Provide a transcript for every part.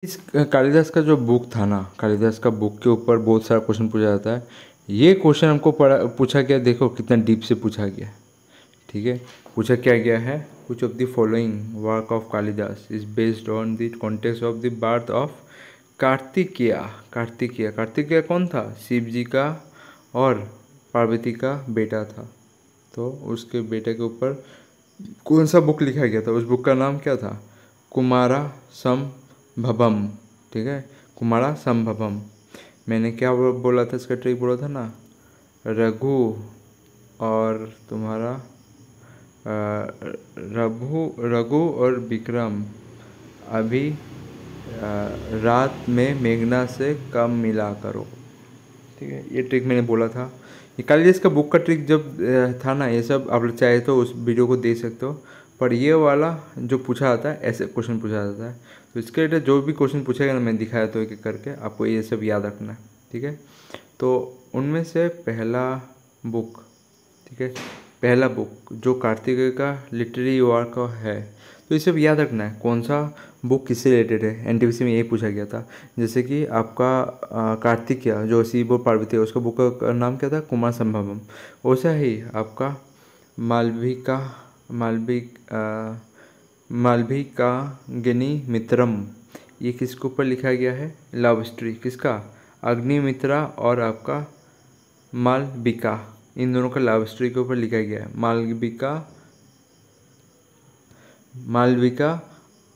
इस कालिदास का जो बुक था ना, कालिदास का बुक के ऊपर बहुत सारा क्वेश्चन पूछा जाता है। ये क्वेश्चन हमको पूछा गया, देखो कितना डीप से पूछा गया। ठीक है, पूछा क्या गया है, कुछ of the following work of Kalidas is based on the context of the birth of Kartikeya. Kartikeya, Kartikeya कौन था? शिव जी का और पार्वती का बेटा था। तो उसके बेटे के ऊपर कौन सा बुक लिखा गया था? उस बुक का नाम क्या था? कुमारा संभवम। ठीक है, कुमारा संभवम। मैंने क्या बोला था, इसका ट्रिक बोला था ना, रघु और तुम्हारा रघु और विक्रम अभी रात में मेघना से कम मिला करो। ठीक है, ये ट्रिक मैंने बोला था। ये कालिदास का बुक का ट्रिक जब था ना, ये सब आप लोग चाहे तो उस वीडियो को देख सकते हो। पर ये वाला जो पूछा जाता है, ऐसे क्वेश्चन पूछा जाता है। तो इसके रिलेटेड जो भी क्वेश्चन पूछेगा ना, मैं दिखाया तो एक एक करके आपको ये सब याद रखना है। ठीक है, तो उनमें से पहला बुक, ठीक है, पहला बुक जो कार्तिकेय का लिटरेरी वर्क है, तो ये सब याद रखना है कौन सा बुक किससे रिलेटेड है। एनटीपीसी में यही पूछा गया था। जैसे कि आपका कार्तिकेय जो शिव और पार्वती है, उसका बुक का नाम क्या था? कुमार संभवम। वैसा ही आपका मालविका मालविकाग्नि मित्रम, ये किसके ऊपर लिखा गया है? Love story. किसका? अग्निमित्रा और आपका मालविका, इन दोनों का लव स्टोरी के ऊपर लिखा गया है। मालविका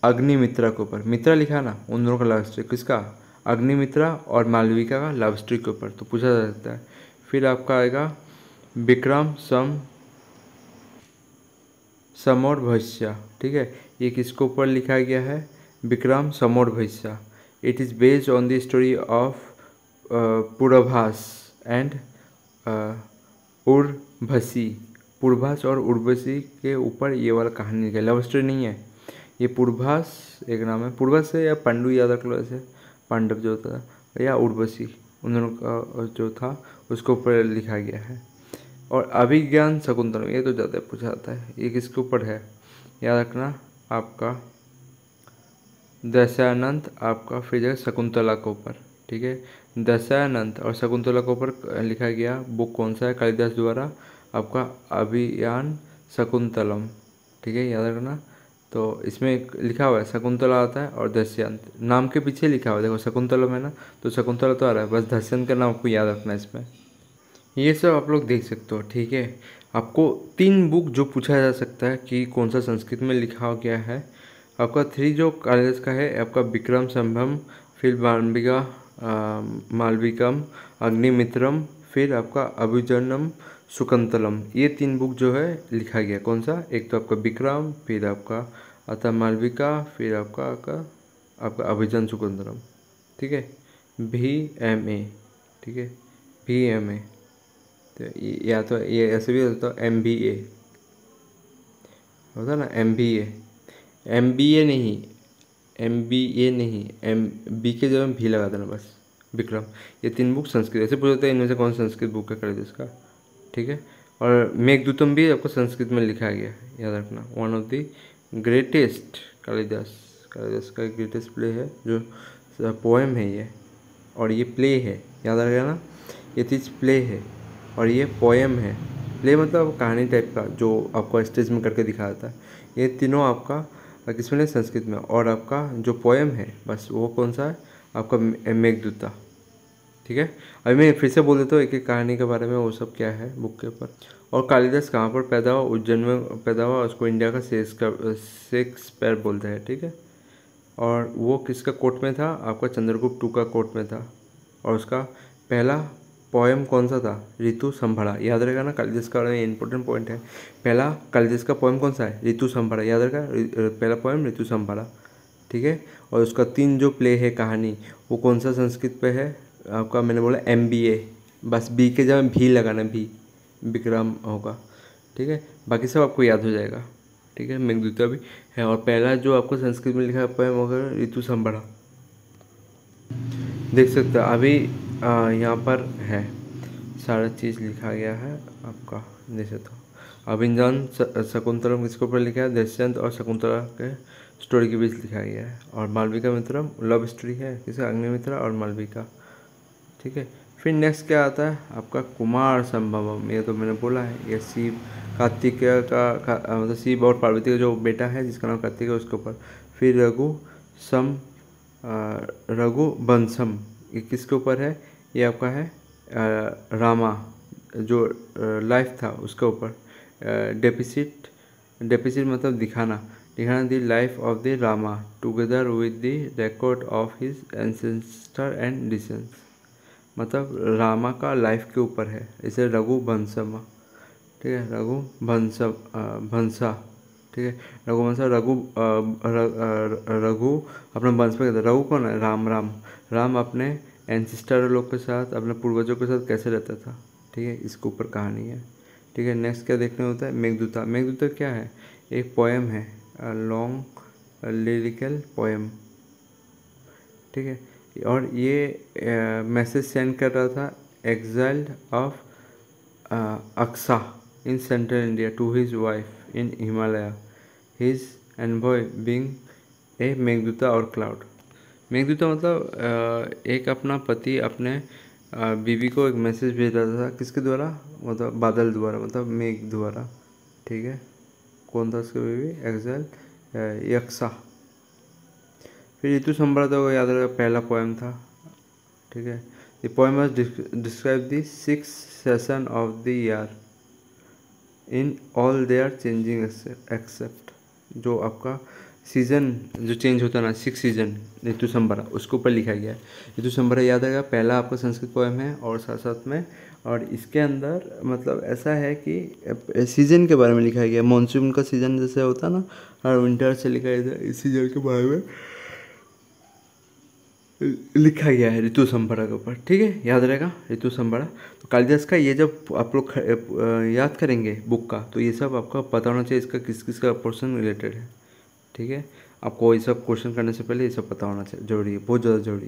अग्निमित्रा के ऊपर, मित्रा लिखा ना, उन दोनों का लव स्टोरी। किसका? अग्निमित्रा और मालविका का लव स्टोरी के ऊपर, तो पूछा जा सकता है। फिर आपका आएगा विक्रम समोर्भस्य। ठीक है, ये किसके ऊपर लिखा गया है? Vikramorvashiyam. It is based on the story of Pururavas and Urvashi. Pururavas और उर्वशी के ऊपर ये वाला कहानी लिखा है, लव स्टोरी नहीं है ये। पूर्वभास एक नाम है, पूर्वभास से या पांडु याद रख लो, ऐसे पांडव जो था, या उर्वशी, उन दोनों का जो था उसके ऊपर लिखा गया है। और अभिज्ञान शकुंतलम, ये तो ज़्यादा पूछा जाता है। ये किसके ऊपर है? याद रखना, आपका दशानंद, आपका फिर जाएगा शकुंतला के ऊपर। ठीक है, दशानंद और शकुंतला के ऊपर लिखा गया बुक कौन सा है? कालिदास द्वारा आपका अभियान शकुंतलम। ठीक है, याद रखना। तो इसमें लिखा हुआ है शकुंतला आता है और दस्यंत नाम के पीछे लिखा हुआ है, देखो शकुंतलम है ना, तो शकुंतला तो आ रहा है, बस दस्यंत का नाम आपको याद रखना है इसमें। ये सब आप लोग देख सकते हो। ठीक है, आपको 3 बुक जो पूछा जा सकता है कि कौन सा संस्कृत में लिखा गया है, आपका 3 जो कालिदास का है, आपका विक्रम संभम, फिर मालविकम अग्निमित्रम, फिर आपका अभिजनम शुकुंतलम, ये 3 बुक जो है लिखा गया। कौन सा? एक तो आपका विक्रम, फिर आपका आता मालविका, फिर आपका अभिजन शुकुंतलम। ठीक है, VMA। ठीक है, VMA। तो या तो ये ऐसे भी होता है MBA, होता ना MBA। MBA नहीं, MBA नहीं, B के जगह भी लगा देना बस। विक्रम। ये 3 बुक संस्कृत, ऐसे पूछते हैं इनमें से कौन संस्कृत बुक है कालिदास का। ठीक है, और मेघदूतम भी आपको संस्कृत में लिखा गया है, याद रखना। One of the greatest Kalidas का ग्रेटेस्ट प्ले है, जो पोएम है ये, और ये प्ले है, याद रखेगा ना। ये चीज़ प्ले है और ये पोएम है। प्ले मतलब कहानी टाइप का जो आपको स्टेज में करके दिखाया था। ये तीनों आपका किसमें? संस्कृत में। और आपका जो पोएम है बस वो कौन सा है? आपका मेघदूता। ठीक है, अभी मैं फिर से बोल देता हूँ एक एक कहानी के बारे में, वो सब क्या है बुक के ऊपर। और कालिदास कहाँ पर पैदा हुआ? उज्जैन में पैदा हुआ। उसको इंडिया का शेक्सपियर बोलते हैं। ठीक है, और वो किसका कोर्ट में था? आपका चंद्रगुप्त II का कोर्ट में था। और उसका पहला पोएम कौन सा था? ऋतु संभरा। याद रहेगा ना, कालिदास का इंपॉर्टेंट पॉइंट है। पहला कालिदास का पोएम कौन सा है? ऋतु संभरा। याद रहेगा, पहला पोएम ऋतु संभरा। ठीक है, और उसका 3 जो प्ले है कहानी, वो कौन सा संस्कृत पे है? आपका मैंने बोला MBA, बस B के जगह भी लगाना, भी विक्रम होगा। ठीक है, बाकी सब आपको याद हो जाएगा। ठीक है, मेघदूता भी है। और पहला जो आपको संस्कृत में लिखा पोएम होगा ऋतु संभरा, देख सकते हो। अभी यहाँ पर है सारा चीज़ लिखा गया है आपका, देख सकते हो। अभिज्ञान शकुंतलम किसके ऊपर लिखा है? दस्यंत और शकुंतला के स्टोरी के बीच लिखा गया है। और मालविका मित्रम लव स्टोरी है किसका, अग्निमित्रा और मालविका, ठीक है। फिर नेक्स्ट क्या आता है आपका कुमार संभवम, ये तो मैंने बोला है, ये शिव कार्तिकेय का मतलब शिव और पार्वती का जो बेटा है जिसका नाम कार्तिकेय उसके ऊपर। फिर रघुवंशम, ये किसके ऊपर है, ये आपका है रामा जो लाइफ था उसके ऊपर। डेपिसिट मतलब दिखाना the life of the Rama together with the record of his ancestor and descendants, मतलब रामा का लाइफ के ऊपर है। इसे रघुवंशम, ठीक है, भंसा, ठीक है, रघुवंशा रघु अपना वंश पे कहते हैं। रघु कौन है, राम अपने एंसेस्टर लोग के साथ, अपने पूर्वजों के साथ कैसे रहता था, ठीक है, इसके ऊपर कहानी है, ठीक है। नेक्स्ट क्या देखने होता है, मेघदूता क्या है, एक पोएम है, लॉन्ग लिरिकल पोएम, ठीक है। और ये मैसेज सेंड कर रहा था exiled of yaksha in central India to his wife in Himalaya, his envoy being a Meghaduta और क्लाउड। मेघदूता मतलब एक अपना पति अपने बीवी को एक मैसेज भेज रहा था, किसके द्वारा, मतलब बादल द्वारा, मतलब मेघ द्वारा, ठीक है। कौन था उसकी बीवी, एक्साइल यक्सा। फिर ऋतु संभ्राता को याद रखा, पहला पोएम था, ठीक है। The poem was describe the 6 session of the year in all their changing except, जो आपका सीजन जो चेंज होता है ना, 6 सीजन ऋतु संभरा, उसके ऊपर लिखा गया है। ऋतु संभरा याद आएगा, पहला आपका संस्कृत पोएम है और साथ साथ में, और इसके अंदर मतलब ऐसा है कि सीजन के बारे में लिखा गया है। मानसून का सीजन जैसे होता है ना, और विंटर से लिखा गया है, इस सीजन के बारे में लिखा गया है ऋतु संभरा के ऊपर, ठीक है, याद रहेगा ऋतु संभरा। तो कालिदास का ये जब आप लोग याद करेंगे बुक का, तो ये सब आपका पता होना चाहिए इसका किस किस का पोर्शन रिलेटेड है, ठीक है। आपको ये सब क्वेश्चन करने से पहले ये सब पता होना चाहिए, जरूरी है, बहुत ज़्यादा जरूरी है।